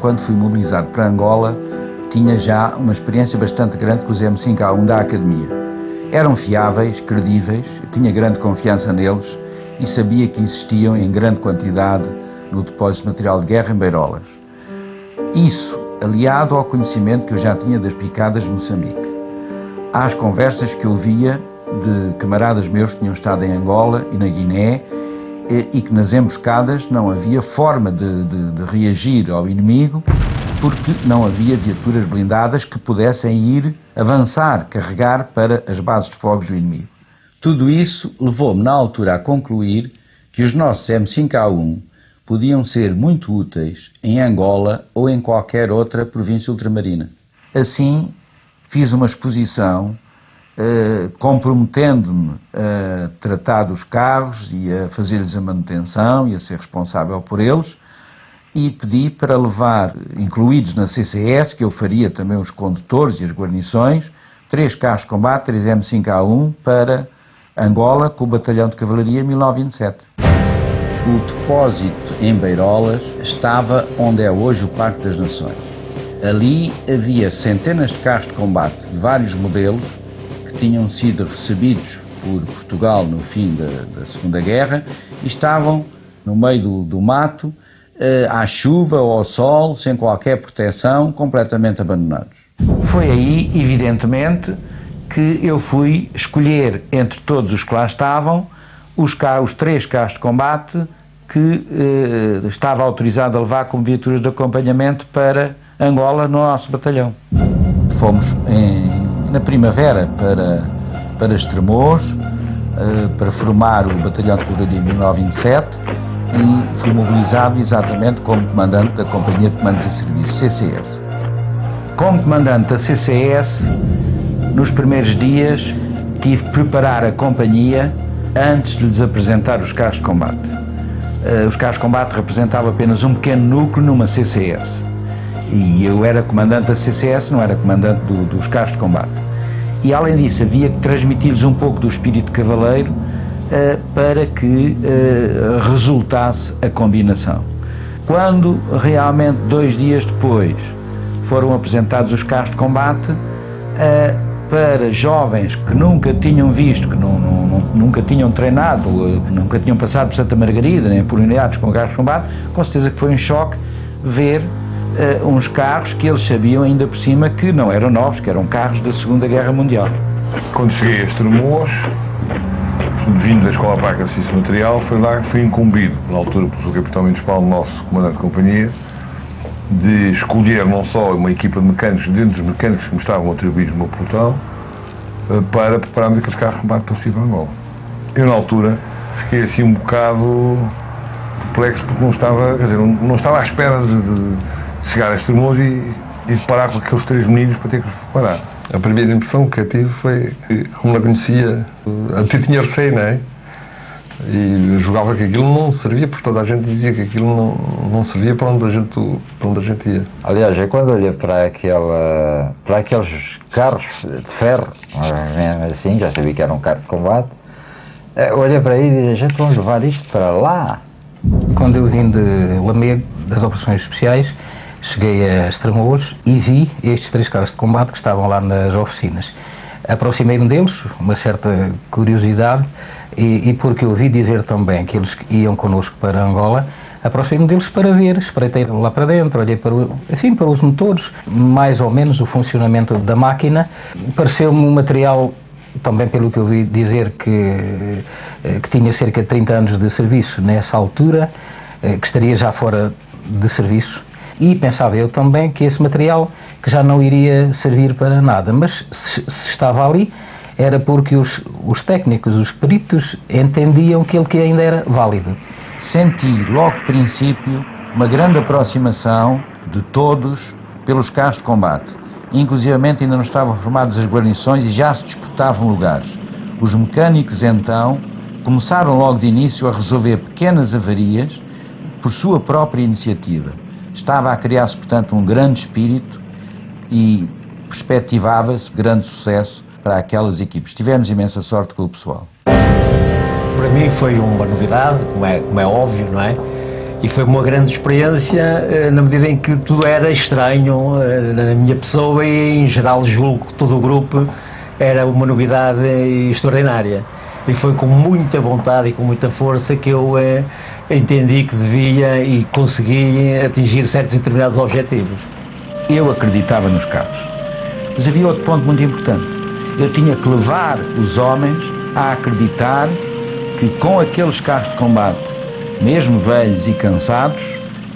quando fui mobilizado para Angola, tinha já uma experiência bastante grande com os M5A1 da Academia. Eram fiáveis, credíveis, eu tinha grande confiança neles e sabia que existiam em grande quantidade no depósito de material de guerra em Beirolas. Isso, aliado ao conhecimento que eu já tinha das picadas de Moçambique, às conversas que ouvia de camaradas meus que tinham estado em Angola e na Guiné e que nas emboscadas não havia forma de reagir ao inimigo porque não havia viaturas blindadas que pudessem ir avançar, carregar para as bases de fogos do inimigo. Tudo isso levou-me na altura a concluir que os nossos M5A1 podiam ser muito úteis em Angola ou em qualquer outra província ultramarina. Assim, fiz uma exposição comprometendo-me a tratar dos carros e a fazer-lhes a manutenção e a ser responsável por eles, e pedi para levar, incluídos na CCS, que eu faria também os condutores e as guarnições, 3 carros de combate, 3 M5A1 para Angola com o Batalhão de Cavalaria 1927. O depósito em Beirolas estava onde é hoje o Parque das Nações. Ali havia centenas de carros de combate de vários modelos que tinham sido recebidos por Portugal no fim da Segunda Guerra e estavam no meio do mato, à chuva ou ao sol, sem qualquer proteção, completamente abandonados. Foi aí, evidentemente, que eu fui escolher entre todos os que lá estavam os 3 carros de combate que estava autorizado a levar como viaturas de acompanhamento para Angola no nosso batalhão. Fomos na primavera para Estremoz, para formar o Batalhão de Cavalaria 1927 e fui mobilizado exatamente como comandante da Companhia de Comandos e Serviços, CCS. Como comandante da CCS, nos primeiros dias tive que preparar a companhia antes de lhes apresentar os carros de combate. Os carros de combate representavam apenas um pequeno núcleo numa CCS. E eu era comandante da CCS, não era comandante dos carros de combate. E além disso havia que transmitir-lhes um pouco do espírito cavaleiro para que resultasse a combinação. Quando realmente 2 dias depois foram apresentados os carros de combate, para jovens que nunca tinham visto, que nunca tinham treinado, nunca tinham passado por Santa Margarida, nem por unidades com carros de combate, com certeza que foi um choque ver uns carros que eles sabiam ainda por cima que não eram novos, que eram carros da Segunda Guerra Mundial. Quando cheguei a Estremoz, vindo da Escola Prática de Ciência Material, foi lá que fui incumbido, na altura pelo Capitão Mendes Paulo, nosso comandante de companhia, de escolher não só uma equipa de mecânicos, dentro dos mecânicos que me estavam atribuídos no meu pelotão, para prepararmos aqueles carros de combate para si para Angola. Eu, na altura, fiquei assim um bocado perplexo porque não estava, quer dizer, não estava à espera de chegar a Estremoz e de parar com aqueles 3 meninos para ter que os preparar. A primeira impressão que eu tive foi que, como não conhecia, até tinha receio, não é? E julgava que aquilo não servia, porque toda a gente dizia que aquilo não servia para onde a gente ia. Aliás, eu quando olhei para aqueles carros de ferro, assim, já sabia que era um carro de combate, olhei para aí e disse, a gente vamos levar isto para lá. Quando eu vim de Lamego, das operações especiais, cheguei a Estremoz e vi estes 3 carros de combate que estavam lá nas oficinas. Aproximei-me deles, uma certa curiosidade, e porque eu ouvi dizer também que eles iam connosco para Angola, aproximei-me deles para ver, espreitei lá para dentro, olhei para os motores, mais ou menos o funcionamento da máquina. Pareceu-me um material, também pelo que eu ouvi dizer, que tinha cerca de 30 anos de serviço nessa altura, que estaria já fora de serviço. E pensava eu também que esse material que já não iria servir para nada, mas se estava ali era porque os técnicos, os peritos, entendiam que ele ainda era válido. Senti logo de princípio uma grande aproximação de todos pelos carros de combate. Inclusivamente ainda não estavam formadas as guarnições e já se disputavam lugares. Os mecânicos então começaram logo de início a resolver pequenas avarias por sua própria iniciativa. Estava a criar-se, portanto, um grande espírito e perspectivava-se grande sucesso para aquelas equipes. Tivemos imensa sorte com o pessoal. Para mim foi uma novidade, como é óbvio, não é? E foi uma grande experiência na medida em que tudo era estranho na minha pessoa e em geral julgo que todo o grupo era uma novidade extraordinária. E foi com muita vontade e com muita força que eu entendi que devia e consegui atingir certos e determinados objetivos. Eu acreditava nos carros, mas havia outro ponto muito importante. Eu tinha que levar os homens a acreditar que com aqueles carros de combate, mesmo velhos e cansados,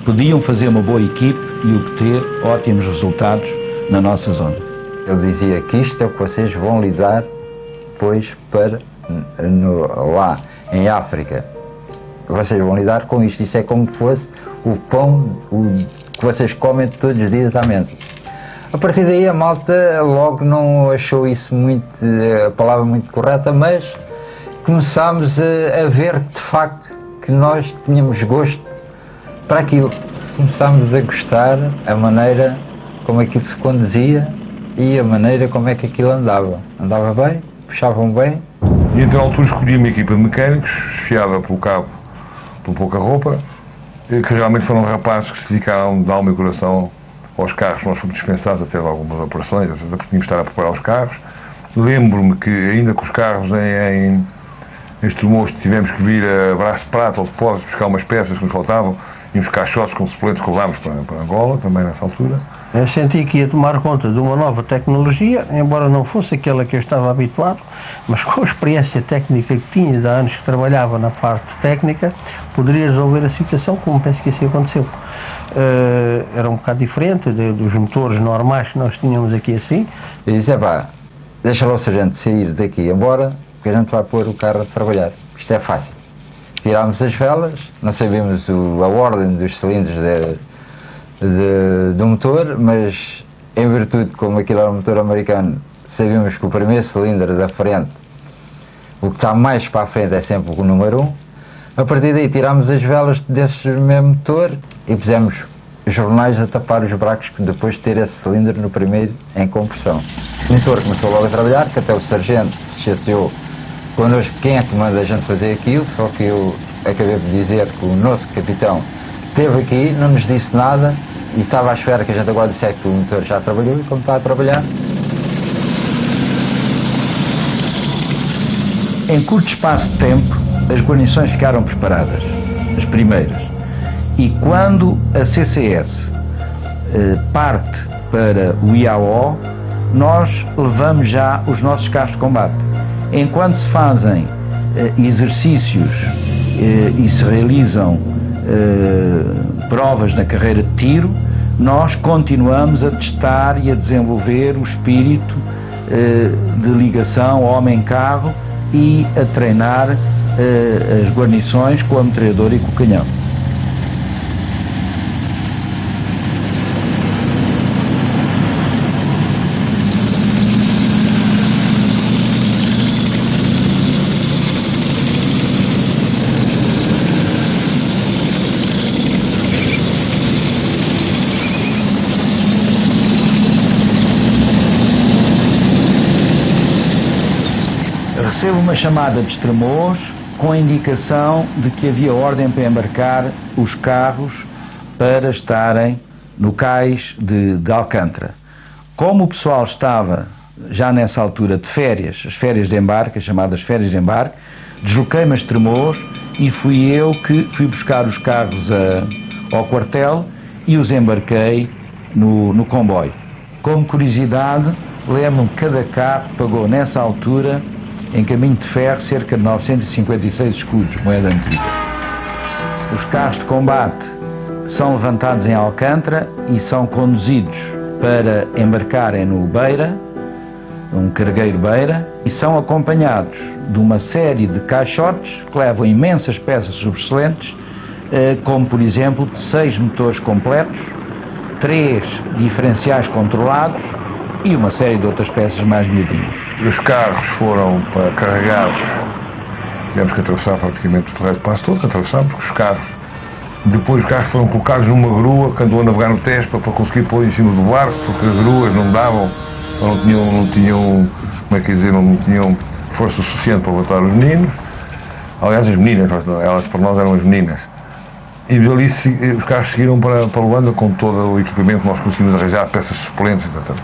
podiam fazer uma boa equipe e obter ótimos resultados na nossa zona. Eu dizia que isto é o que vocês vão lidar depois para lá em África. Vocês vão lidar com isto. Isso é como se fosse o pão que vocês comem todos os dias à mesa. A partir daí a malta logo não achou isso muito, a palavra muito correta, mas começámos a ver de facto que nós tínhamos gosto para aquilo. Começámos a gostar a maneira como aquilo se conduzia e a maneira como é que aquilo andava. Andava bem, puxavam bem. E então, na altura, escolhi uma equipa de mecânicos, chefiada pelo cabo, pelo pouca roupa, que realmente foram rapazes que se dedicaram de alma e coração aos carros. Nós fomos dispensados até de algumas operações, porque tínhamos de estar a preparar os carros. Lembro-me que, ainda com os carros em Estremoz, tivemos que vir a Braço de Prata ou de Pozos buscar umas peças que nos faltavam e uns caixotes com suplentes que levámos para Angola, também nessa altura. Eu senti que ia tomar conta de uma nova tecnologia, embora não fosse aquela que eu estava habituado, mas com a experiência técnica que tinha, de anos que trabalhava na parte técnica, poderia resolver a situação, como penso que assim aconteceu. Era um bocado diferente dos motores normais que nós tínhamos aqui assim. Eu disse, deixa lá o sargento sair daqui embora, porque a gente vai pôr o carro a trabalhar. Isto é fácil. Tirámos as velas, não sabíamos a ordem dos cilindros do motor, mas em virtude, como aquilo era um motor americano, sabíamos que o primeiro cilindro da frente, o que está mais para a frente é sempre o número 1. A partir daí tirámos as velas desse mesmo motor e pusemos jornais a tapar os buracos depois de ter esse cilindro no primeiro em compressão. O motor começou logo a trabalhar, que até o sargento se chateou connosco quem é que manda a gente fazer aquilo, só que eu acabei de dizer que o nosso capitão esteve aqui, não nos disse nada e estava à espera que a gente agora dissesse que o motor já trabalhou e como está a trabalhar. Em curto espaço de tempo, as guarnições ficaram preparadas, as primeiras, e quando a CCS parte para o IAO, nós levamos já os nossos carros de combate. Enquanto se fazem exercícios e se realizam provas na carreira de tiro, nós continuamos a testar e a desenvolver o espírito de ligação homem-carro e a treinar as guarnições com a metralhadora e com o canhão. Recebo uma chamada de Estremoz com a indicação de que havia ordem para embarcar os carros para estarem no cais de Alcântara. Como o pessoal estava já nessa altura de férias, as férias de embarque, as chamadas férias de embarque, desloquei-me a Estremoz e fui eu que fui buscar os carros ao quartel e os embarquei no comboio. Como curiosidade, lembro-me que cada carro pagou nessa altura, em caminho de ferro, cerca de 956 escudos, moeda antiga. Os carros de combate são levantados em Alcântara e são conduzidos para embarcarem no Beira, um cargueiro Beira, e são acompanhados de uma série de caixotes que levam imensas peças sobressalentes, como por exemplo 6 motores completos, 3 diferenciais controlados e uma série de outras peças mais miudinhas. Os carros foram carregados, tivemos que atravessar praticamente o terreno de passo todo, que atravessámos, porque os carros, depois os carros foram colocados numa grua que andou a navegar no Tespa para conseguir pôr em cima do barco, porque as gruas não davam, ou não tinham, como é que dizer, não tinham força suficiente para levantar os meninos. Aliás, as meninas, elas para nós eram as meninas. E dali os carros seguiram para Luanda com todo o equipamento que nós conseguimos arranjar, peças suplentes, etc.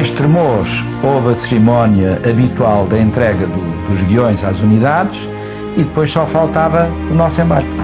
Estremoz houve a cerimónia habitual da entrega dos guiões às unidades e depois só faltava o nosso embarque.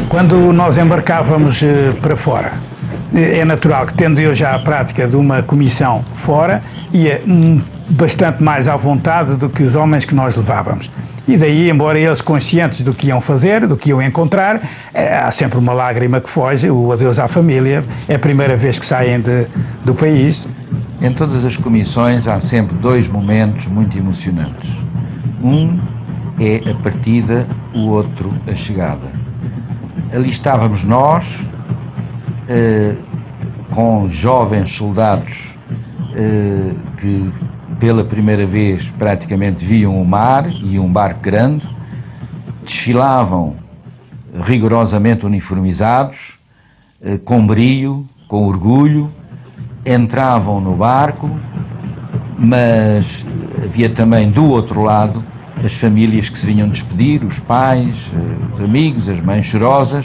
Quando nós embarcávamos para fora, é natural que, tendo eu já a prática de uma comissão fora, ia bastante mais à vontade do que os homens que nós levávamos. E daí, embora eles conscientes do que iam fazer, do que iam encontrar, há sempre uma lágrima que foge, o adeus à família, é a primeira vez que saem do país. Em todas as comissões há sempre dois momentos muito emocionantes. Um é a partida, o outro a chegada. Ali estávamos nós, com jovens soldados que pela primeira vez praticamente viam o mar e um barco grande, desfilavam rigorosamente uniformizados, com brio, com orgulho, entravam no barco, mas havia também do outro lado as famílias que se vinham despedir, os pais, os amigos, as mães chorosas,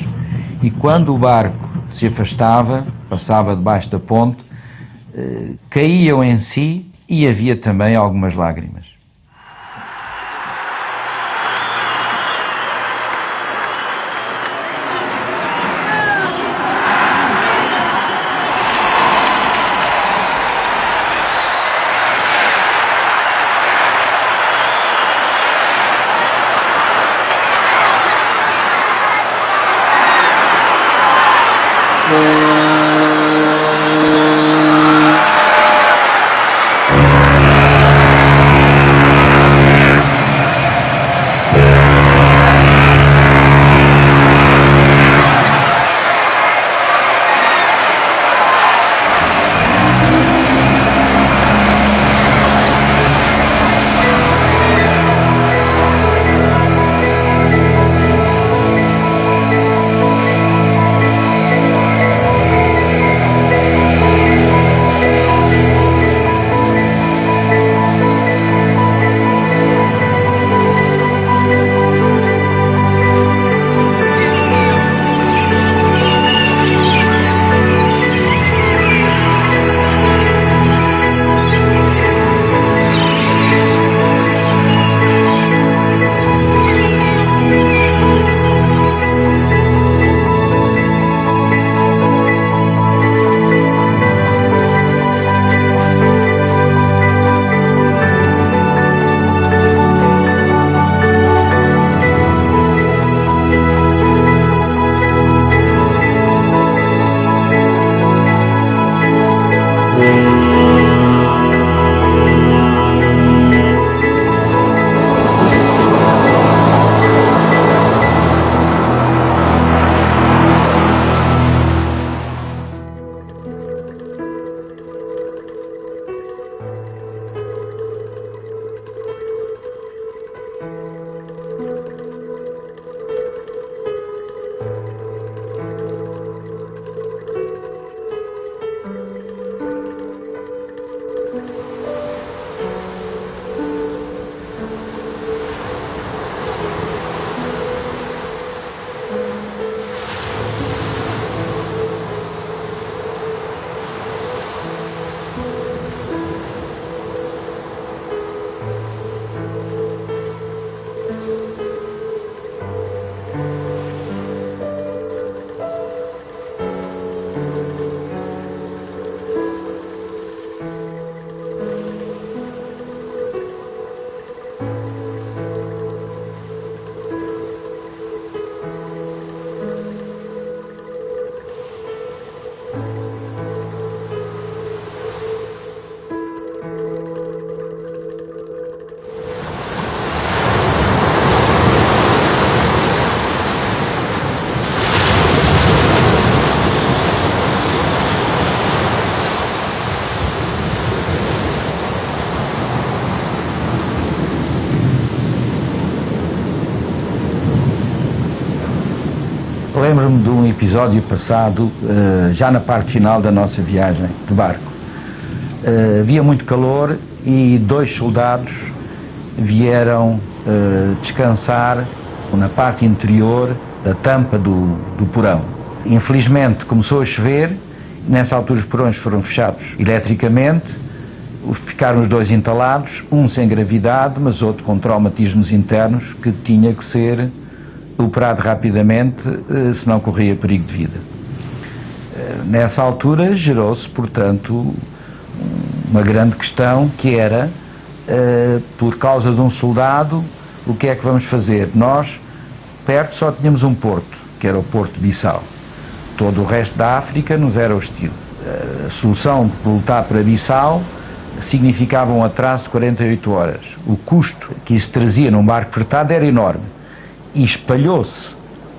e quando o barco se afastava, passava debaixo da ponte, caíam em si e havia também algumas lágrimas. Lembro-me de um episódio passado, já na parte final da nossa viagem de barco. Havia muito calor e 2 soldados vieram descansar na parte interior da tampa do porão. Infelizmente começou a chover, nessa altura os porões foram fechados eletricamente, ficaram os 2 entalados, um sem gravidade, mas outro com traumatismos internos que tinha que ser operado rapidamente, senão corria perigo de vida. Nessa altura gerou-se, portanto, uma grande questão que era, por causa de um soldado, o que é que vamos fazer? Nós, perto, só tínhamos um porto, que era o Porto de Bissau. Todo o resto da África nos era hostil. A solução de lutar para Bissau significava um atraso de 48 horas. O custo que isso trazia num barco fretado era enorme. E espalhou-se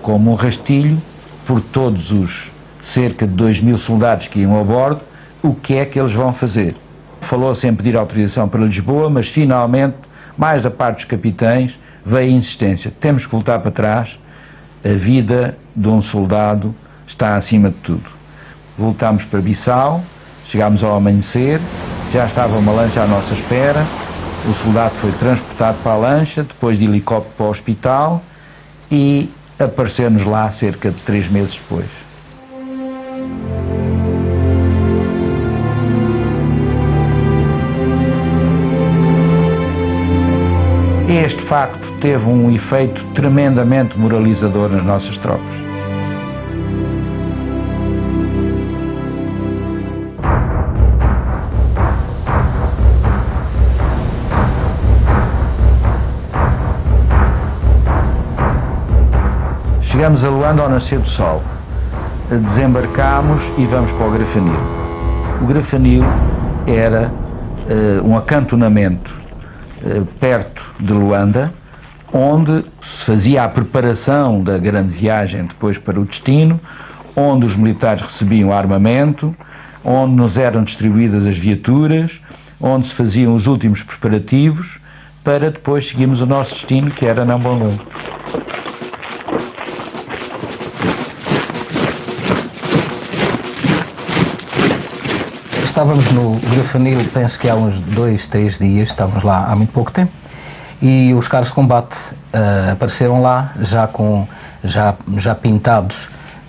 como um rastilho por todos os cerca de 2.000 soldados que iam a bordo, o que é que eles vão fazer. Falou-se em pedir autorização para Lisboa, mas finalmente, mais da parte dos capitães, veio a insistência. Temos que voltar para trás, a vida de um soldado está acima de tudo. Voltámos para Bissau, chegámos ao amanhecer, já estava uma lancha à nossa espera, o soldado foi transportado para a lancha, depois de helicóptero para o hospital, e apareceu-nos lá cerca de 3 meses depois. Este facto teve um efeito tremendamente moralizador nas nossas tropas. Chegamos a Luanda ao nascer do sol, desembarcámos e vamos para o Grafanil. O Grafanil era um acantonamento perto de Luanda, onde se fazia a preparação da grande viagem depois para o destino, onde os militares recebiam armamento, onde nos eram distribuídas as viaturas, onde se faziam os últimos preparativos para depois seguirmos o nosso destino, que era Namboangong. Estávamos no Grafanil, penso que há uns 2, 3 dias, estávamos lá há muito pouco tempo, e os carros de combate apareceram lá, já pintados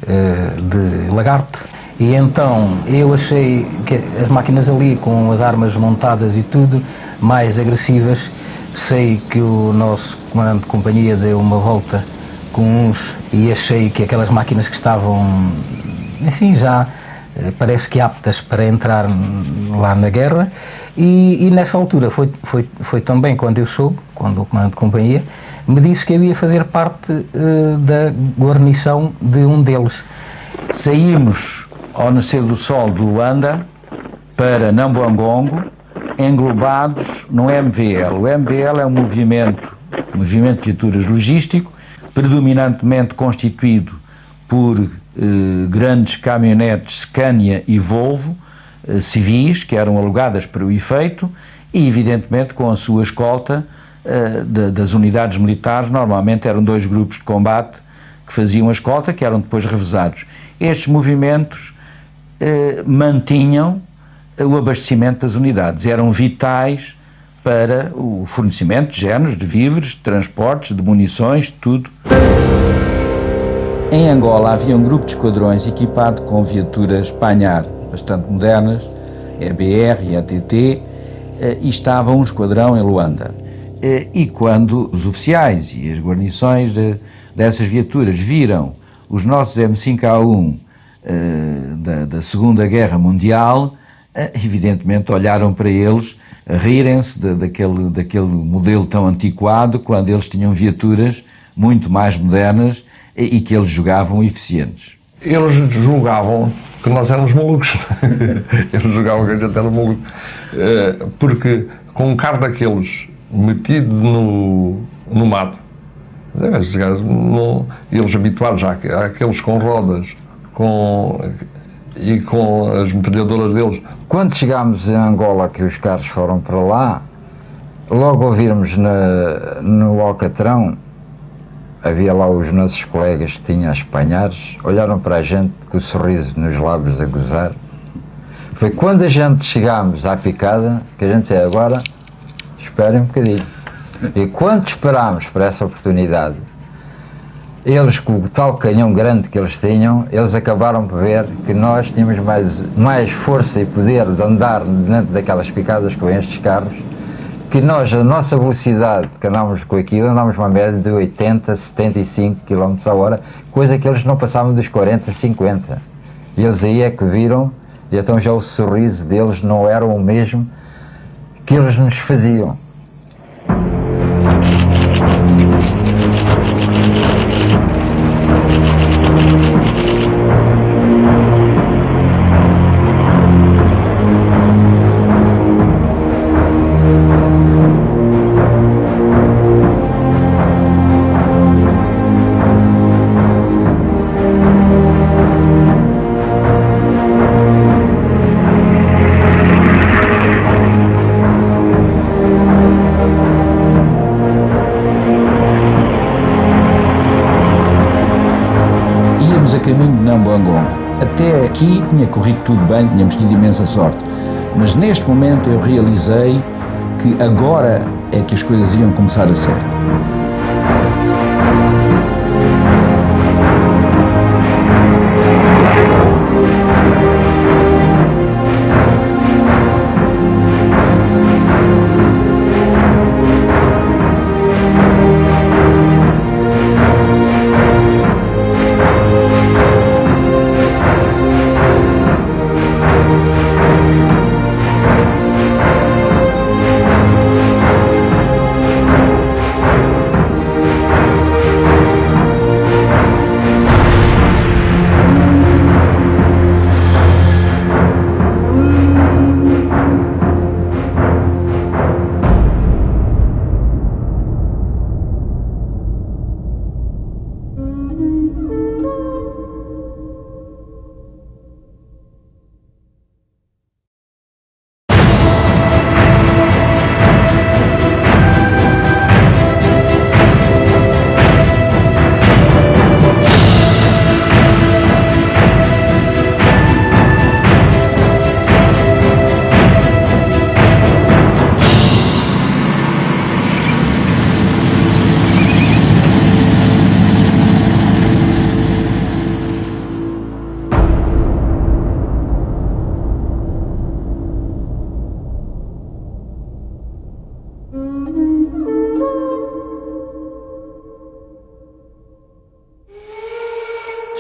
de lagarto, e então eu achei que as máquinas ali, com as armas montadas e tudo, mais agressivas. Sei que o nosso comandante de companhia deu uma volta com uns e achei que aquelas máquinas que estavam, enfim, já parece que aptas para entrar lá na guerra, e nessa altura foi também quando eu soube, quando o comandante de companhia me disse que eu ia fazer parte da guarnição de um deles. Saímos ao nascer do sol de Luanda para Namboangong, englobados no MVL. O MVL é um movimento de viaturas logístico, predominantemente constituído por grandes caminhonetes Scania e Volvo, civis, que eram alugadas para o efeito, e evidentemente com a sua escolta das unidades militares. Normalmente eram 2 grupos de combate que faziam a escolta, que eram depois revezados. Estes movimentos mantinham o abastecimento das unidades, eram vitais para o fornecimento de géneros, de víveres, de transportes, de munições, tudo. Em Angola havia um grupo de esquadrões equipado com viaturas Panhar, bastante modernas, EBR e ATT, e estava um esquadrão em Luanda. E quando os oficiais e as guarnições dessas viaturas viram os nossos M5A1 da Segunda Guerra Mundial, evidentemente olharam para eles, rirem-se daquele modelo tão antiquado, quando eles tinham viaturas muito mais modernas e que eles julgavam eficientes. Eles julgavam que nós éramos malucos. Eles julgavam que a gente era maluco. Porque com um carro daqueles metido no mato, eles habituados àqueles com rodas e com as metralhadoras deles. Quando chegámos em Angola, que os carros foram para lá, logo ouvirmos no Alcatrão havia lá os nossos colegas que tinham as panhares, olharam para a gente com o sorriso nos lábios a gozar. Foi quando a gente chegámos à picada que a gente disse: agora esperem um bocadinho. E quando esperámos por essa oportunidade, eles, com o tal canhão grande que eles tinham, eles acabaram por ver que nós tínhamos mais força e poder de andar dentro daquelas picadas com estes carros, que nós, a nossa velocidade que andámos com aquilo, andámos uma média de 80, 75 km a hora, coisa que eles não passavam dos 40, 50. E eles aí é que viram, e então já o sorriso deles não era o mesmo que eles nos faziam. Até aqui tinha corrido tudo bem, tínhamos tido imensa sorte, mas neste momento eu realizei que agora é que as coisas iam começar a sério.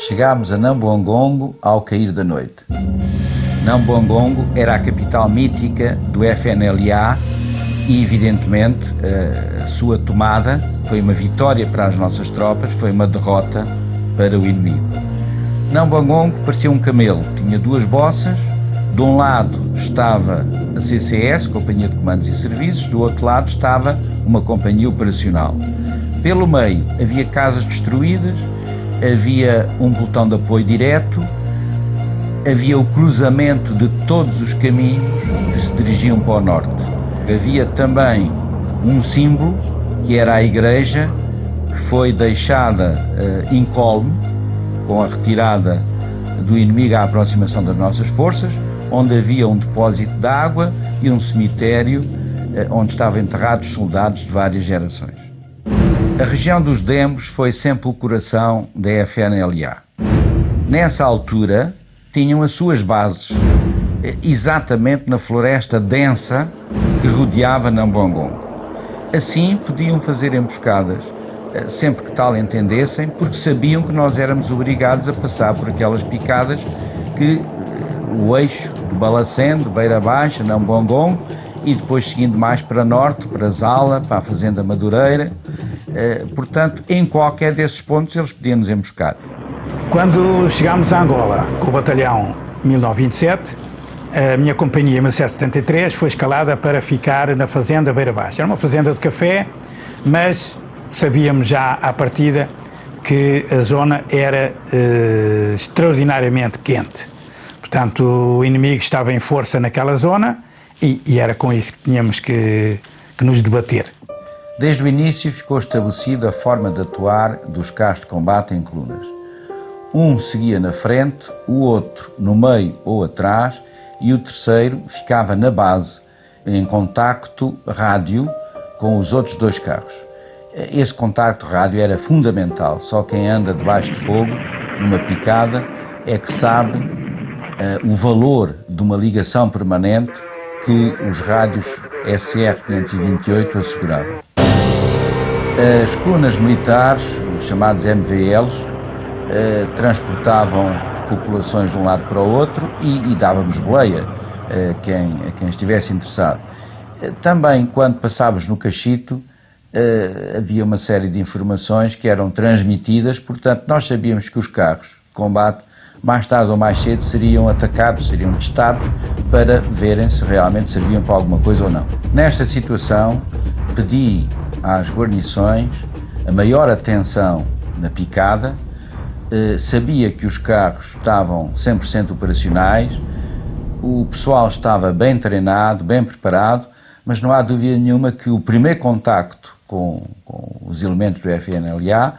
Chegámos a Nambuangongo ao cair da noite. Nambuangongo era a capital mítica do FNLA e, evidentemente, a sua tomada foi uma vitória para as nossas tropas, foi uma derrota para o inimigo. Nambuangongo parecia um camelo, tinha duas bossas, de um lado estava a CCS, Companhia de Comandos e Serviços, do outro lado estava uma companhia operacional. Pelo meio havia casas destruídas, havia um pelotão de apoio direto, havia o cruzamento de todos os caminhos que se dirigiam para o norte. Havia também um símbolo, que era a igreja, que foi deixada incólume, com a retirada do inimigo à aproximação das nossas forças, onde havia um depósito de água e um cemitério onde estavam enterrados soldados de várias gerações. A região dos Demos foi sempre o coração da FNLA. Nessa altura, tinham as suas bases exatamente na floresta densa que rodeava Nambuangongo. Assim, podiam fazer emboscadas sempre que tal entendessem, porque sabiam que nós éramos obrigados a passar por aquelas picadas que o eixo de Balacém, de Beira Baixa, Nambuangongo, e depois seguindo mais para norte, para Zala, para a Fazenda Madureira. Portanto, em qualquer desses pontos eles podiam nos emboscar. Quando chegámos a Angola com o batalhão 1927, a minha companhia 1773 foi escalada para ficar na Fazenda Beira Baixa. Era uma fazenda de café, mas sabíamos já à partida que a zona era extraordinariamente quente. Portanto, o inimigo estava em força naquela zona e era com isso que tínhamos que nos debater. Desde o início ficou estabelecida a forma de atuar dos carros de combate em colunas. Um seguia na frente, o outro no meio ou atrás e o terceiro ficava na base, em contacto rádio com os outros 2 carros. Esse contacto rádio era fundamental, só quem anda debaixo de fogo, numa picada, é que sabe o valor de uma ligação permanente que os rádios SR-528 asseguravam. As colunas militares, os chamados MVLs, transportavam populações de um lado para o outro e dávamos boleia a quem estivesse interessado. Também, quando passávamos no Cachito, havia uma série de informações que eram transmitidas, portanto, nós sabíamos que os carros de combate, mais tarde ou mais cedo, seriam atacados, seriam testados para verem se realmente serviam para alguma coisa ou não. Nesta situação, pedi às guarnições a maior atenção na picada. Sabia que os carros estavam 100% operacionais, o pessoal estava bem treinado, bem preparado, mas não há dúvida nenhuma que o primeiro contacto com os elementos do FNLA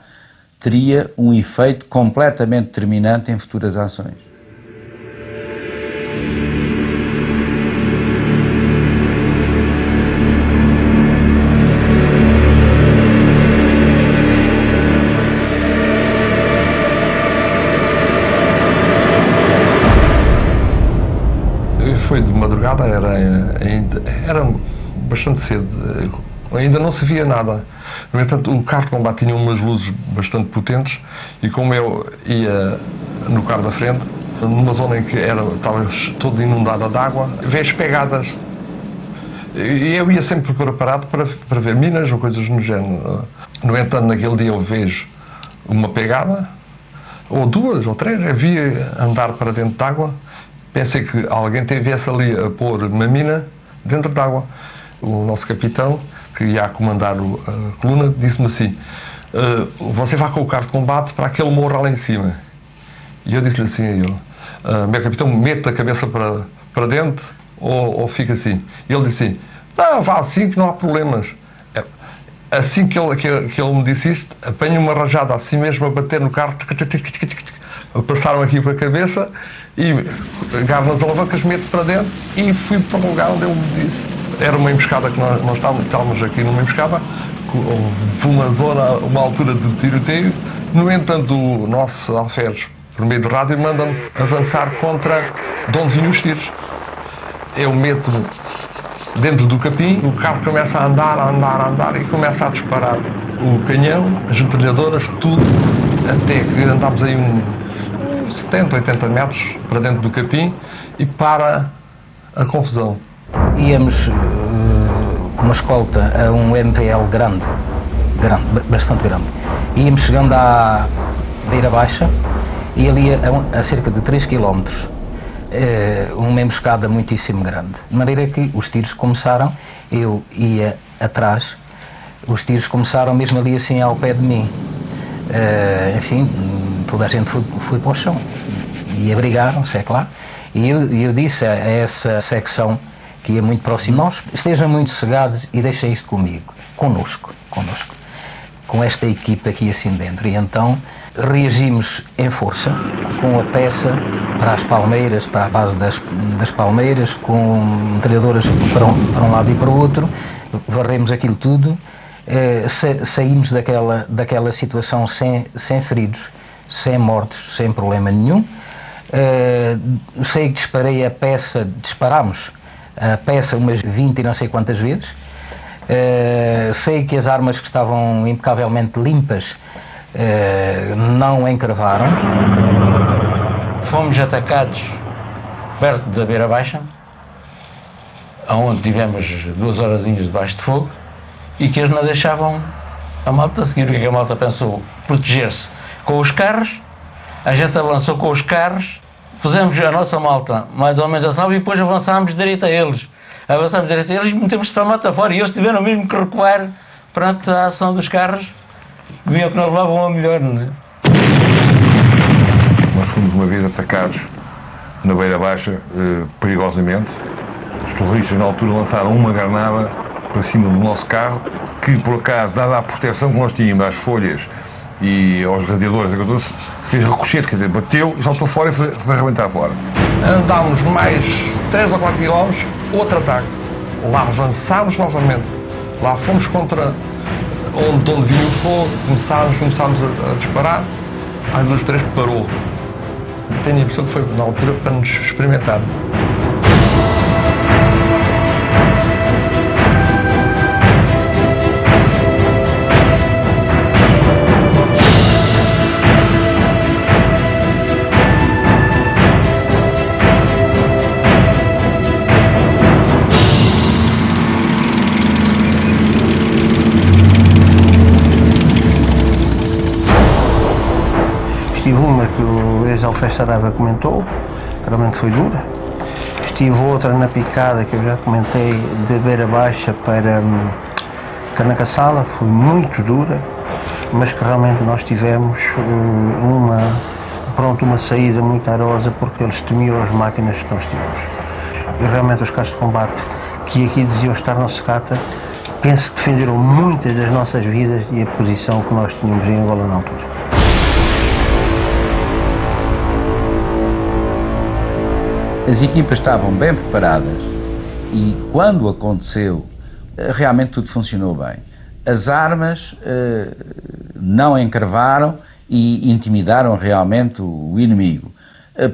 teria um efeito completamente determinante em futuras ações. Foi de madrugada, era bastante cedo, ainda não se via nada. No entanto, o carro de combate tinha umas luzes bastante potentes e como eu ia no carro da frente, numa zona em que estava toda inundada de água, veio as pegadas. E eu ia sempre preparado para ver minas ou coisas no género. No entanto, naquele dia eu vejo uma pegada, ou 2 ou 3, eu via andar para dentro de água. Pensei que alguém tivesse ali a pôr uma mina dentro de água. O nosso capitão, que ia a comandar a coluna, disse-me assim: você vai com o carro de combate para aquele morro lá em cima. E eu disse-lhe assim a ele: meu capitão, mete a cabeça para dentro ou fica assim? E ele disse assim: não, vá assim que não há problemas. Assim que ele me disse isto, apanho uma rajada assim mesmo a bater no carro, passaram aqui para a cabeça e agarro nas alavancas, meto para dentro e fui para o lugar onde ele me disse. Era uma emboscada que nós estávamos aqui numa emboscada, por uma zona, uma altura de tiroteio. No entanto, o nosso alferes, por meio de rádio, manda-me avançar contra de onde vinham os tiros. Eu meto-me dentro do capim, o carro começa a andar e começa a disparar o canhão, as metralhadoras, tudo, até que andámos aí uns 70, 80 metros para dentro do capim e para a confusão. Íamos com uma escolta a um MPL grande, bastante grande. Íamos chegando à Beira Baixa e ali a cerca de 3 km. Uma emboscada muitíssimo grande, de maneira que os tiros começaram, eu ia atrás, os tiros começaram mesmo ali assim ao pé de mim, enfim, toda a gente foi para o chão e abrigaram-se, é claro, e eu disse a essa secção que ia muito próximo de nós: estejam muito sossegados e deixem isto comigo, connosco, com esta equipa aqui assim dentro. E então reagimos em força, com a peça para as palmeiras, para a base das palmeiras, com metralhadoras para um lado e para o outro, varremos aquilo tudo, saímos daquela situação sem feridos, sem mortos, sem problema nenhum. Sei que disparámos a peça umas 20 e não sei quantas vezes. Sei que as armas que estavam impecavelmente limpas não encravaram. Fomos atacados perto da Beira Baixa, onde tivemos 2 horazinhas debaixo de fogo e que eles não deixavam a malta seguir. O que a malta pensou? Proteger-se com os carros. A gente avançou com os carros, fizemos a nossa malta mais ou menos a salvo e depois avançámos direito a eles. Avançámos direito a eles e metemos para a mata fora, e eles tiveram mesmo que recuar perante a ação dos carros, que viam que não levavam a melhor, não é? Nós fomos uma vez atacados na Beira Baixa, perigosamente. Os terroristas na altura lançaram uma granada para cima do nosso carro, que por acaso, dada a proteção que nós tínhamos às folhas e aos radiadores, fez ricochete, quer dizer, bateu e saltou fora e foi arrebentar fora. Andámos mais 3 ou 4 quilómetros, outro ataque. Lá avançámos novamente. Lá fomos contra onde vinha o fogo, começámos a disparar. Às 2, 3 parou. Tenho a impressão que foi na altura para nos experimentar. Estive uma que o ex-alfeste Saraiva comentou, realmente foi dura. Estive outra na picada, que eu já comentei, de Beira Baixa para Carnacassala, foi muito dura, mas que realmente nós tivemos uma saída muito airosa, porque eles temiam as máquinas que nós tínhamos. E realmente os carros de combate que aqui diziam estar na secata, penso que defenderam muitas das nossas vidas e a posição que nós tínhamos em Angola na altura. As equipas estavam bem preparadas e quando aconteceu, realmente tudo funcionou bem. As armas não encravaram e intimidaram realmente o inimigo.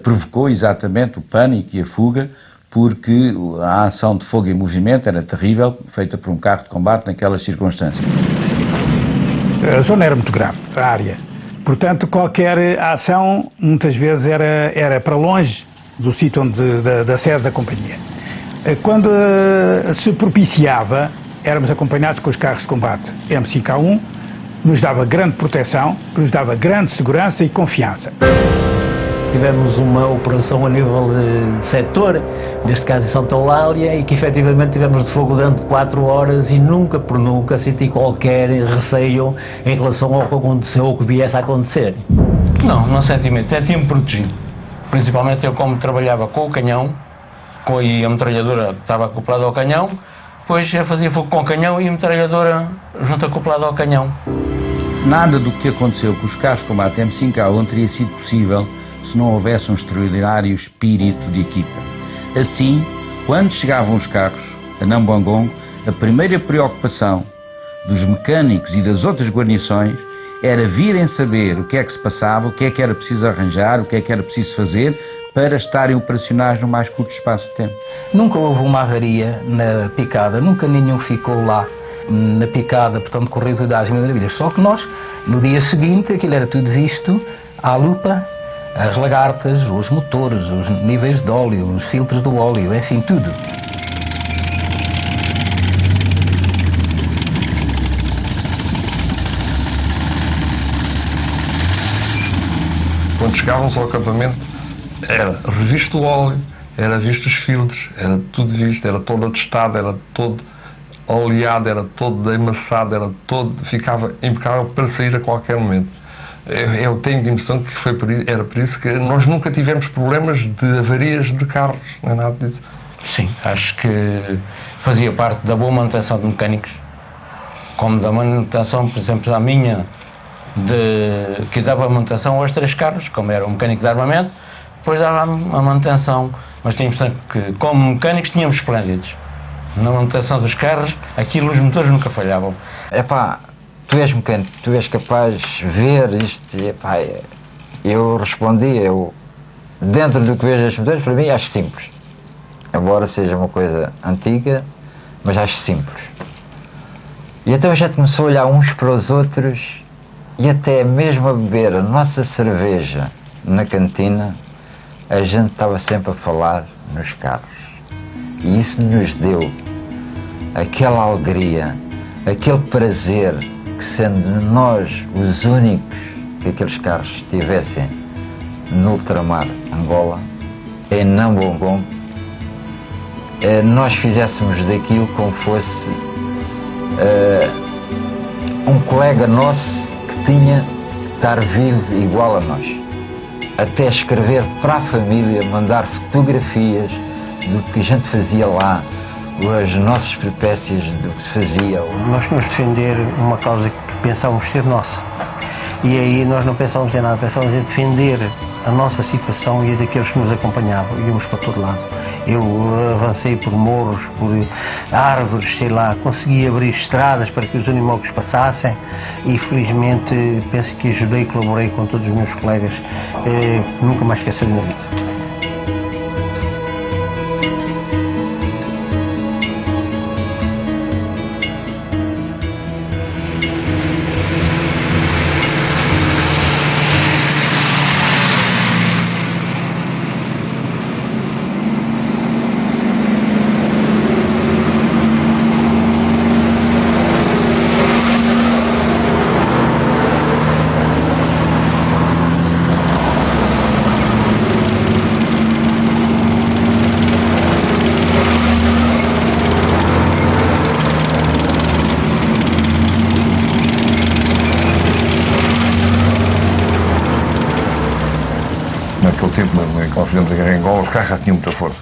Provocou exatamente o pânico e a fuga, porque a ação de fogo em movimento era terrível, feita por um carro de combate naquelas circunstâncias. A zona era muito grande, a área. Portanto, qualquer ação, muitas vezes, era para longe do sítio da sede da companhia. Quando se propiciava, éramos acompanhados com os carros de combate M5A1, nos dava grande proteção, nos dava grande segurança e confiança. Tivemos uma operação a nível de setor, neste caso em Santa Eulália, e que efetivamente tivemos de fogo durante 4 horas e nunca por nunca senti qualquer receio em relação ao que aconteceu ou que viesse a acontecer. Não senti medo, senti-me protegido. Principalmente eu, como trabalhava com o canhão, e a metralhadora estava acoplada ao canhão, depois eu fazia fogo com o canhão e a metralhadora junto acoplada ao canhão. Nada do que aconteceu com os carros de combate M5A1 teria sido possível se não houvesse um extraordinário espírito de equipa. Assim, quando chegavam os carros a Nambangongo, a primeira preocupação dos mecânicos e das outras guarnições era virem saber o que é que se passava, o que é que era preciso arranjar, o que é que era preciso fazer para estarem operacionais no mais curto espaço de tempo. Nunca houve uma avaria na picada, nunca nenhum ficou lá na picada, portanto, corrido das maravilhas. Só que nós, no dia seguinte, aquilo era tudo visto à lupa, as lagartas, os motores, os níveis de óleo, os filtros do óleo, enfim, tudo. Quando chegávamos ao acampamento, era revisto o óleo, era visto os filtros, era tudo visto, era todo atestado, era todo oleado, era todo amassado, ficava impecável para sair a qualquer momento. Eu tenho a impressão que era por isso que nós nunca tivemos problemas de avarias de carros, não é nada disso. Sim, acho que fazia parte da boa manutenção de mecânicos, como da manutenção, por exemplo, a minha, que dava manutenção aos 3 carros, como era o mecânico de armamento, depois dava a manutenção, mas tenho a impressão que, como mecânicos, tínhamos esplêndidos. Na manutenção dos carros, aquilo, os motores nunca falhavam. Epá, tu és mecânico, tu és capaz de ver isto, epá, eu respondi, dentro do que vejo estes motores, para mim acho simples. Embora seja uma coisa antiga, mas acho simples. E então a gente começou a olhar uns para os outros e até mesmo a beber a nossa cerveja na cantina, a gente estava sempre a falar nos carros. E isso nos deu aquela alegria, aquele prazer que, sendo nós os únicos que aqueles carros estivessem no ultramar Angola, em Nambangongo, nós fizéssemos daquilo como fosse um colega nosso que tinha que estar vivo igual a nós. Até escrever para a família, mandar fotografias do que a gente fazia lá, as nossas peripécias do que se fazia. Nós tínhamos de defender uma causa que pensávamos ser nossa. E aí nós não pensávamos em nada, pensávamos em defender a nossa situação e a daqueles que nos acompanhavam. Íamos para todo lado. Eu avancei por morros, por árvores, sei lá, consegui abrir estradas para que os animais passassem e felizmente penso que ajudei e colaborei com todos os meus colegas. Nunca mais esquecerei na vida. Naquele tempo em que nós fizemos a guerra em Angola, os carros já tinham muita força.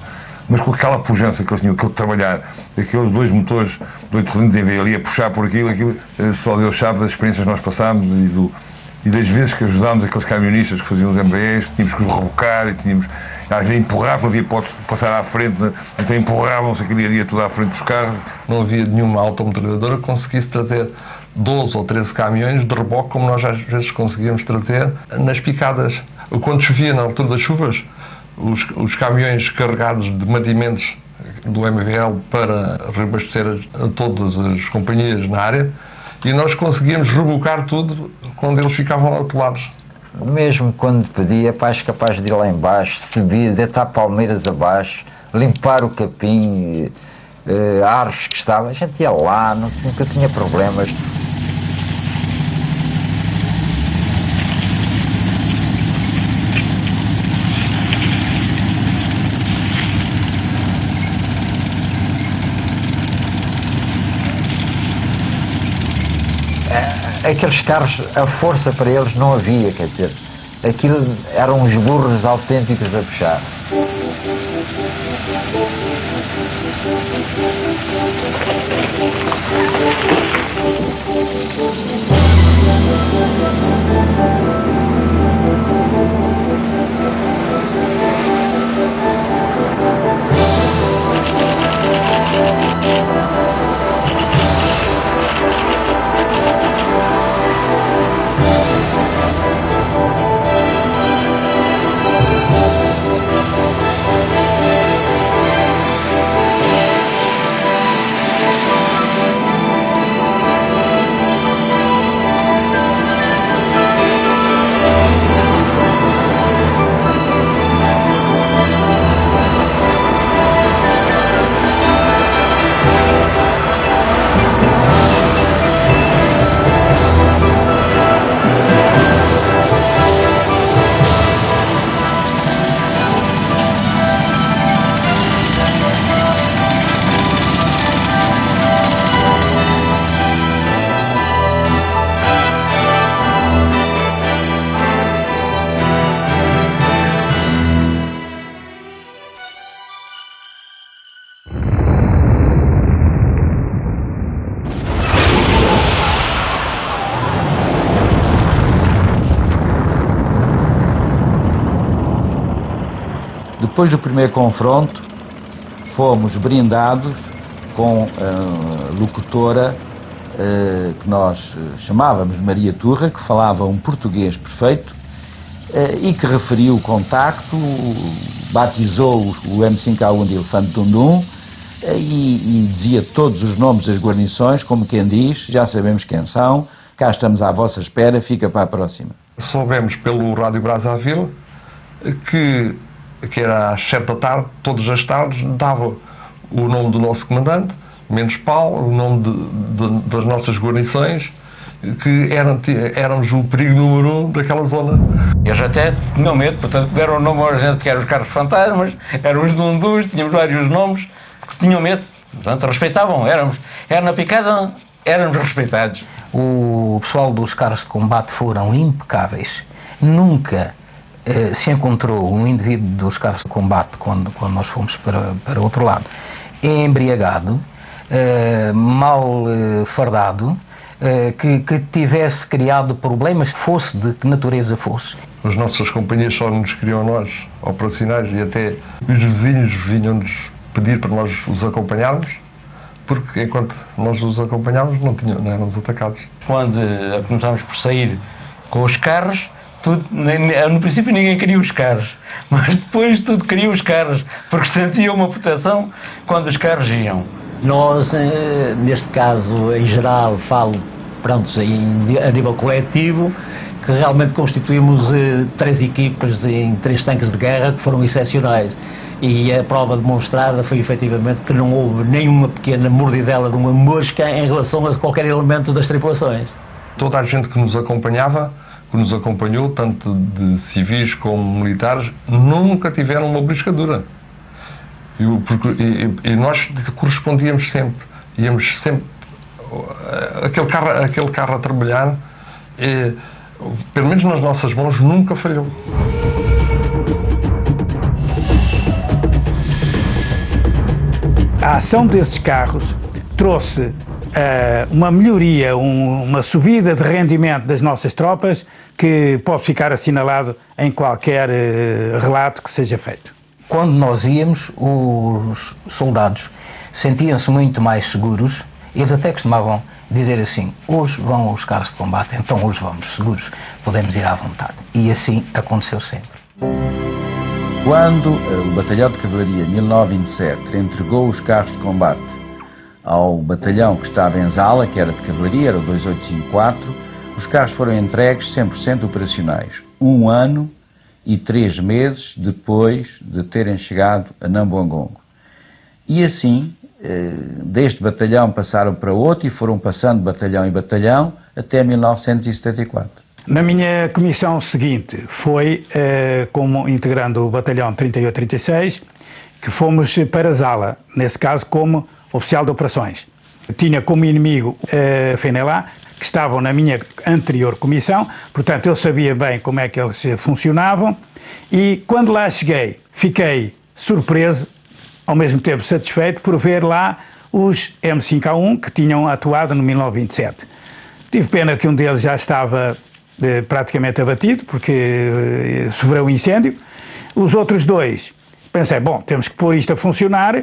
Mas com aquela pujança que eles tinham, aquele trabalhar, aqueles 2 motores de 8 cilindros em V ali a puxar por aquilo, só Deus sabe das experiências que nós passámos e das vezes que ajudámos aqueles camionistas que faziam os MBEs, que tínhamos que os rebocar e tínhamos, às vezes empurrar, não havia hipótese de passar à frente, então empurravam-se aquilo ia tudo à frente dos carros. Não havia nenhuma autometralhadora que conseguisse trazer 12 ou 13 caminhões de reboque, como nós às vezes conseguíamos trazer nas picadas. Quando chovia na altura das chuvas, os caminhões carregados de mantimentos do MVL para reabastecer a todas as companhias na área, e nós conseguíamos rebocar tudo quando eles ficavam atolados. Mesmo quando pedia, pá, capaz de ir lá embaixo, subir, deitar palmeiras abaixo, limpar o capim, árvores que estavam, a gente ia lá, nunca tinha problemas. Aqueles carros, a força para eles não havia, quer dizer, aquilo eram uns burros autênticos a puxar. Depois do primeiro confronto, fomos brindados com a locutora que nós chamávamos de Maria Turra, que falava um português perfeito e que referiu o contacto, batizou o M5A1 de Elefante Dundum e dizia todos os nomes das guarnições, como quem diz, já sabemos quem são, cá estamos à vossa espera, fica para a próxima. Soubemos pelo Rádio Brazzaville que era às 7 da tarde, todas as tardes, dava o nome do nosso comandante, Mendes Paulo, o nome das nossas guarnições, que éramos o perigo número 1 daquela zona. Eles até tinham medo, portanto deram o nome a gente que eram os carros fantasmas, eram os dundus, tínhamos vários nomes, que tinham medo, portanto respeitavam, era na picada, éramos respeitados. O pessoal dos carros de combate foram impecáveis, nunca se encontrou um indivíduo dos carros de combate, quando nós fomos para outro lado, embriagado, mal fardado, que tivesse criado problemas, fosse de que natureza fosse. As nossas companhias só nos queriam a nós, operacionais, e até os vizinhos vinham-nos pedir para nós os acompanharmos, porque enquanto nós os acompanhávamos não éramos atacados. Quando começámos por sair com os carros, no princípio ninguém queria os carros, mas depois tudo queria os carros, porque sentia uma proteção quando os carros iam. Nós, neste caso, em geral, falo a nível coletivo, que realmente constituímos 3 equipas em 3 tanques de guerra que foram excepcionais. E a prova demonstrada foi efetivamente que não houve nenhuma pequena mordidela de uma mosca em relação a qualquer elemento das tripulações. Toda a gente que nos acompanhava, que nos acompanhou, tanto de civis como militares, nunca tiveram uma briscadura. E nós correspondíamos sempre, íamos sempre, aquele carro a trabalhar, pelo menos nas nossas mãos, nunca falhou. A ação desses carros trouxe uma melhoria, uma subida de rendimento das nossas tropas que pode ficar assinalado em qualquer relato que seja feito. Quando nós íamos, os soldados sentiam-se muito mais seguros. Eles até costumavam dizer assim: hoje vão os carros de combate, então hoje vamos seguros, podemos ir à vontade. E assim aconteceu sempre. Quando o Batalhão de Cavalaria 1927 entregou os carros de combate ao batalhão que estava em Zala, que era de cavalaria, era o 2854, os carros foram entregues 100% operacionais, 1 ano e 3 meses depois de terem chegado a Nambuangongo. E assim, deste batalhão passaram para outro e foram passando de batalhão em batalhão até 1974. Na minha comissão seguinte foi como integrando o batalhão 3836, que fomos para Zala, nesse caso como oficial de operações. Tinha como inimigo FENELA, que estavam na minha anterior comissão, portanto eu sabia bem como é que eles funcionavam, e quando lá cheguei fiquei surpreso, ao mesmo tempo satisfeito, por ver lá os M5A1 que tinham atuado no 1927. Tive pena que um deles já estava praticamente abatido, porque sofreu um incêndio. Os outros 2, pensei, bom, temos que pôr isto a funcionar,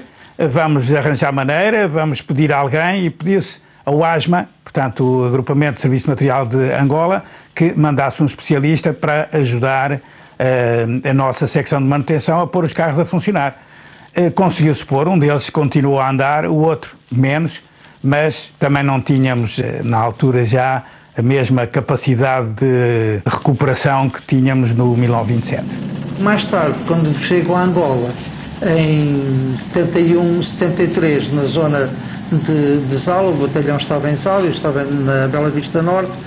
vamos arranjar maneira, vamos pedir a alguém, e pediu-se ao ASMA, portanto o Agrupamento de Serviço Material de Angola, que mandasse um especialista para ajudar a nossa secção de manutenção a pôr os carros a funcionar. Conseguiu-se pôr, um deles continuou a andar, o outro menos, mas também não tínhamos na altura já a mesma capacidade de recuperação que tínhamos no 1927. Mais tarde, quando chego a Angola, em 71, 73, na zona de Zala, o batalhão estava em Zala, eu estava na Bela Vista Norte,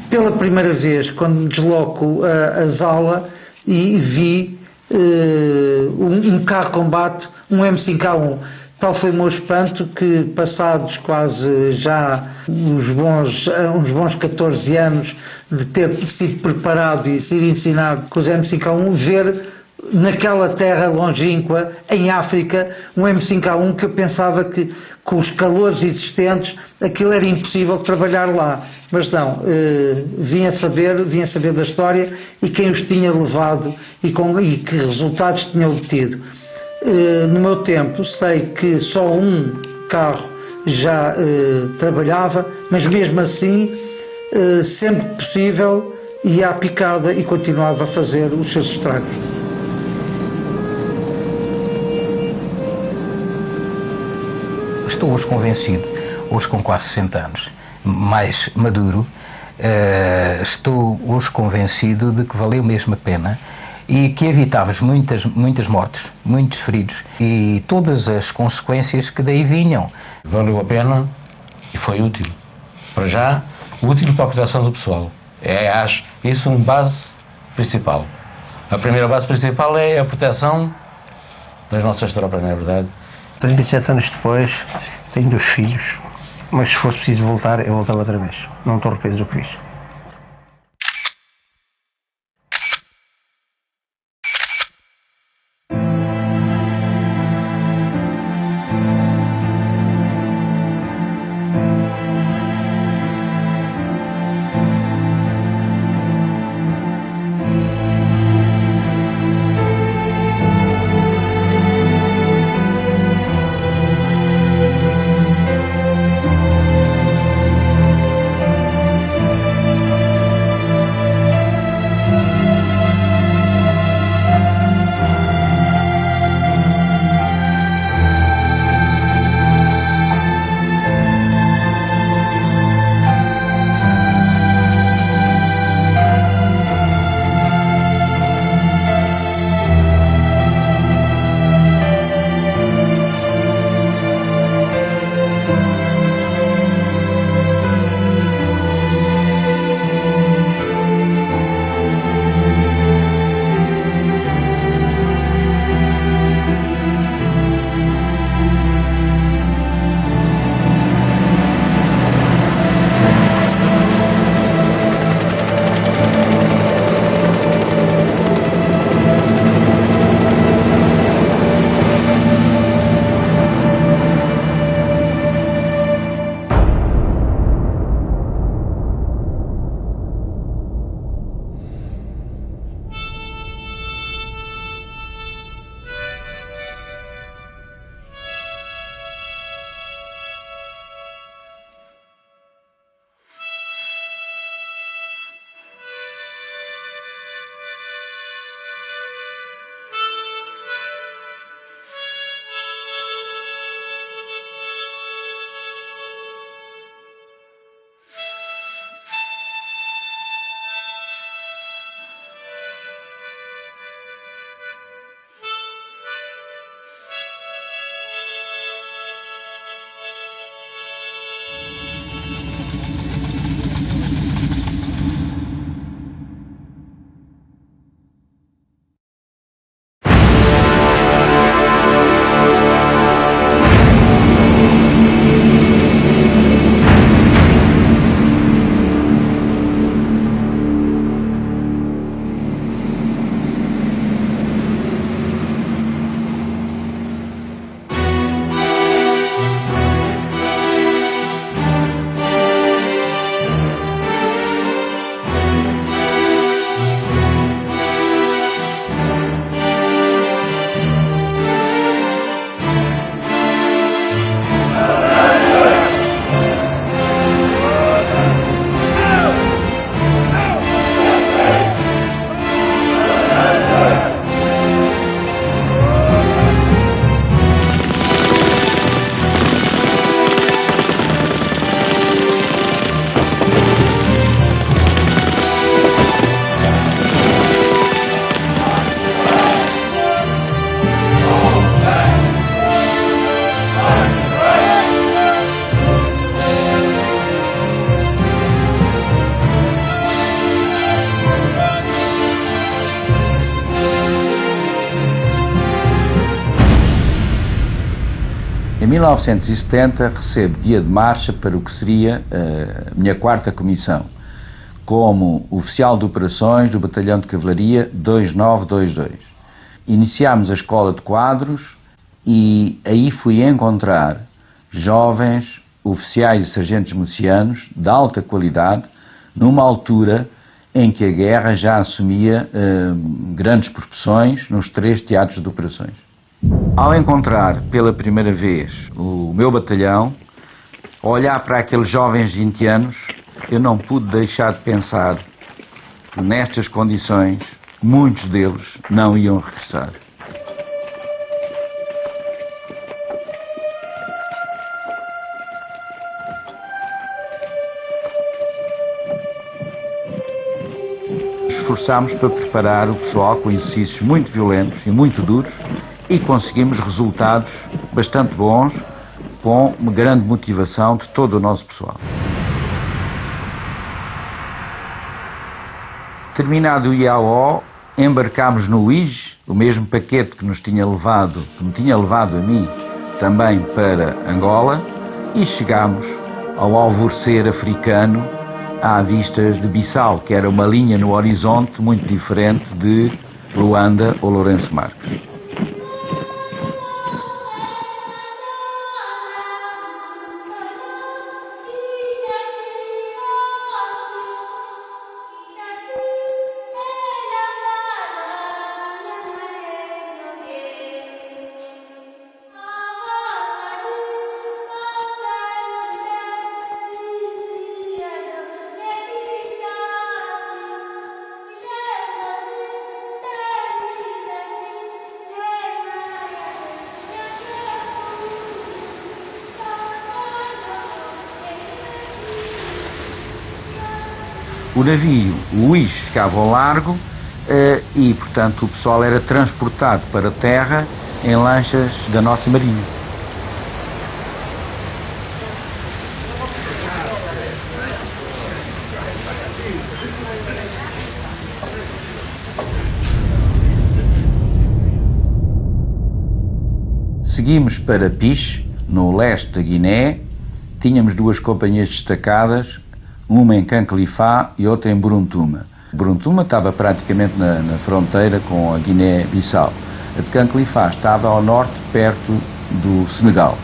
pela primeira vez, quando me desloco a Zala, e vi um carro de combate, um M5A1. Tal foi o meu espanto que, passados quase já uns bons 14 anos de ter sido preparado e sido ensinado com os M5A1, ver naquela terra longínqua, em África, um M5A1 que eu pensava que, com os calores existentes, aquilo era impossível trabalhar lá. Mas não, vinha saber da história e quem os tinha levado e que resultados tinha obtido. No meu tempo, sei que só um carro já trabalhava, mas mesmo assim, sempre que possível, ia à picada e continuava a fazer os seus estragos. Estou hoje convencido, hoje com quase 60 anos, mais maduro, estou hoje convencido de que valeu mesmo a pena e que evitámos muitas mortes, muitos feridos e todas as consequências que daí vinham. Valeu a pena e foi útil. Para já, útil para a proteção do pessoal. Acho isso uma base principal. A primeira base principal é a proteção das nossas tropas, não é verdade? 37 anos depois, tenho 2 filhos, mas se fosse preciso voltar, eu voltava outra vez. Não estou arrependido do que fiz. 1970 recebo guia de marcha para o que seria a minha 4ª comissão, como oficial de operações do Batalhão de Cavalaria 2922. Iniciámos a escola de quadros e aí fui encontrar jovens oficiais e sargentos milicianos de alta qualidade, numa altura em que a guerra já assumia grandes proporções nos 3 teatros de operações. Ao encontrar pela primeira vez o meu batalhão, olhar para aqueles jovens 20 anos, eu não pude deixar de pensar que nestas condições muitos deles não iam regressar. Esforçámos para preparar o pessoal com exercícios muito violentos e muito duros e conseguimos resultados bastante bons com uma grande motivação de todo o nosso pessoal. Terminado o IAO, embarcámos no UIJ, o mesmo paquete que me tinha levado a mim também para Angola, e chegámos ao alvorecer africano à vistas de Bissau, que era uma linha no horizonte muito diferente de Luanda ou Lourenço Marques. O navio, o UIJ, ficava ao largo e, portanto, o pessoal era transportado para a terra em lanchas da nossa marinha. Seguimos para Piche, no leste da Guiné. Tínhamos 2 companhias destacadas, uma em Canclifá e outra em Buruntuma. Buruntuma estava praticamente na fronteira com a Guiné-Bissau. A de Canclifá estava ao norte, perto do Senegal.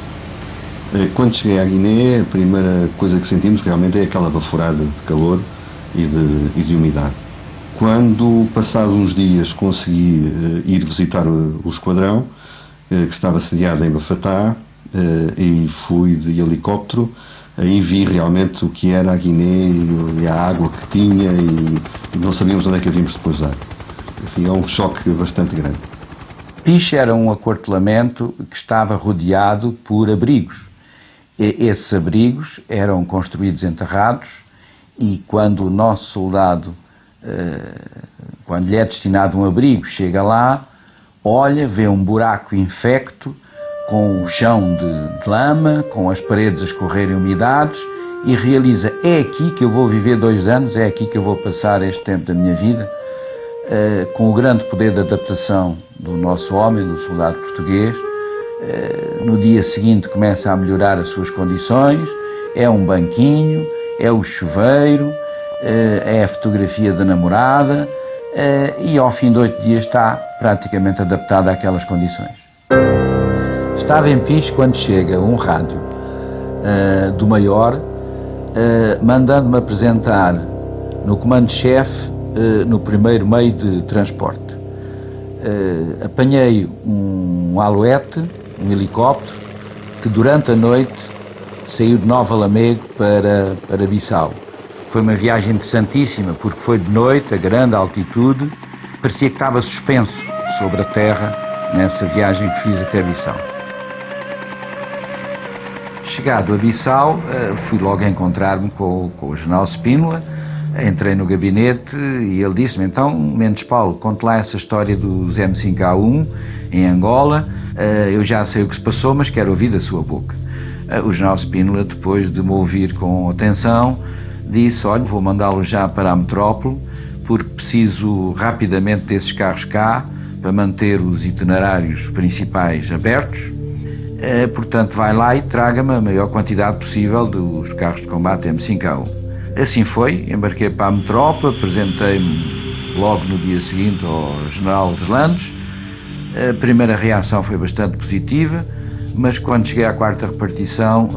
Quando cheguei à Guiné, a primeira coisa que sentimos realmente é aquela baforada de calor e de umidade. Quando, passados uns dias, consegui ir visitar o esquadrão, que estava sediado em Bafatá, e fui de helicóptero, aí vi realmente o que era a Guiné e a água que tinha e não sabíamos onde é que havíamos de pousar. Enfim, é um choque bastante grande. Piche era um aquartelamento que estava rodeado por abrigos. Esses abrigos eram construídos em terrados e quando o nosso soldado, quando lhe é destinado um abrigo, chega lá, olha, vê um buraco infecto, com o chão de lama, com as paredes a escorrerem umidades e realiza, é aqui que eu vou viver 2 anos, é aqui que eu vou passar este tempo da minha vida. Com o grande poder de adaptação do nosso homem, do soldado português, no dia seguinte começa a melhorar as suas condições, é um banquinho, é o chuveiro, é a fotografia da namorada e ao fim de 8 dias está praticamente adaptado àquelas condições. Estava em Piche quando chega um rádio do maior mandando-me apresentar no comando-chefe no primeiro meio de transporte. Apanhei um Alouette, um helicóptero, que durante a noite saiu de Nova Lamego para Bissau. Foi uma viagem interessantíssima porque foi de noite, a grande altitude, parecia que estava suspenso sobre a terra nessa viagem que fiz até Bissau. Chegado a Bissau, fui logo a encontrar-me com o general Spínola, entrei no gabinete e ele disse-me, então, Mendes Paulo, conte lá essa história dos M5A1 em Angola, eu já sei o que se passou, mas quero ouvir da sua boca. O general Spínola, depois de me ouvir com atenção, disse, olha, vou mandá-lo já para a metrópole, porque preciso rapidamente desses carros cá, para manter os itinerários principais abertos, portanto vai lá e traga-me a maior quantidade possível dos carros de combate M5A1. Assim foi, embarquei para a metrópole, apresentei-me logo no dia seguinte ao General dos Landes. A primeira reação foi bastante positiva, mas quando cheguei à quarta repartição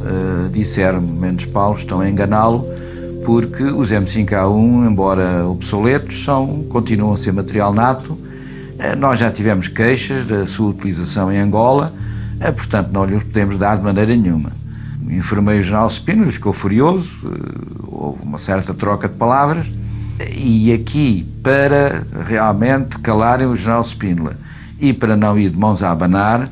disseram-me: Mendes Paulo, estão a enganá-lo, porque os M5A1, embora obsoletos, continuam a ser material nato. Nós já tivemos queixas da sua utilização em Angola, portanto não lhe os podemos dar de maneira nenhuma. Informei o General Spínola, ficou furioso, houve uma certa troca de palavras, e aqui, para realmente calarem o General Spínola e para não ir de mãos a abanar,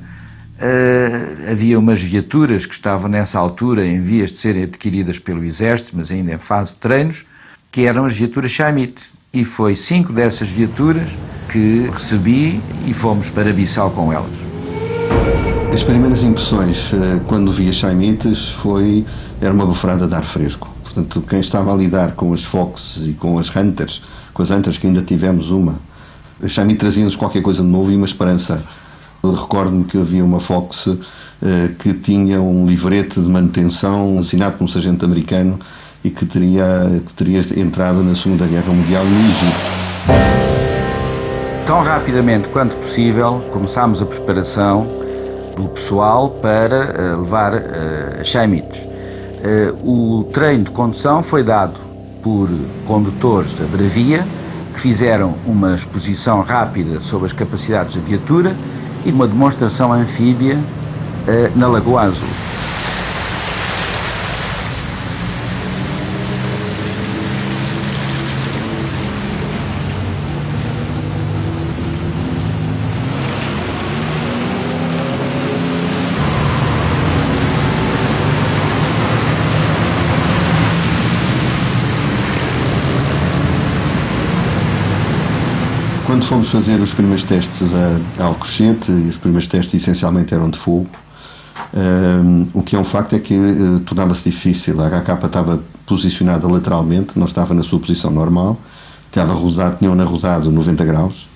havia umas viaturas que estavam nessa altura em vias de serem adquiridas pelo Exército, mas ainda em fase de treinos, que eram as viaturas Chaimite. E foi 5 dessas viaturas que recebi e fomos para Bissau com elas. As primeiras impressões, quando vi as Chaimites, era uma bufurada de ar fresco. Portanto, quem estava a lidar com as Fox e com as Hunters, com as Hunters que ainda tivemos uma, as Chaimite traziam-nos qualquer coisa de novo e uma esperança. Eu recordo-me que havia uma Fox que tinha um livrete de manutenção assinado por um sargento americano e que teria entrado na Segunda Guerra Mundial no Egito. Tão rapidamente quanto possível, começámos a preparação do pessoal para levar as Chaimites. O treino de condução foi dado por condutores da Bravia, que fizeram uma exposição rápida sobre as capacidades da viatura e uma demonstração anfíbia na Lagoa Azul. Quando fomos fazer os primeiros testes a Alcochete, e os primeiros testes essencialmente eram de fogo, o que é um facto é que tornava-se difícil. A HK estava posicionada lateralmente, não estava na sua posição normal, tinham-na rodado 90 graus,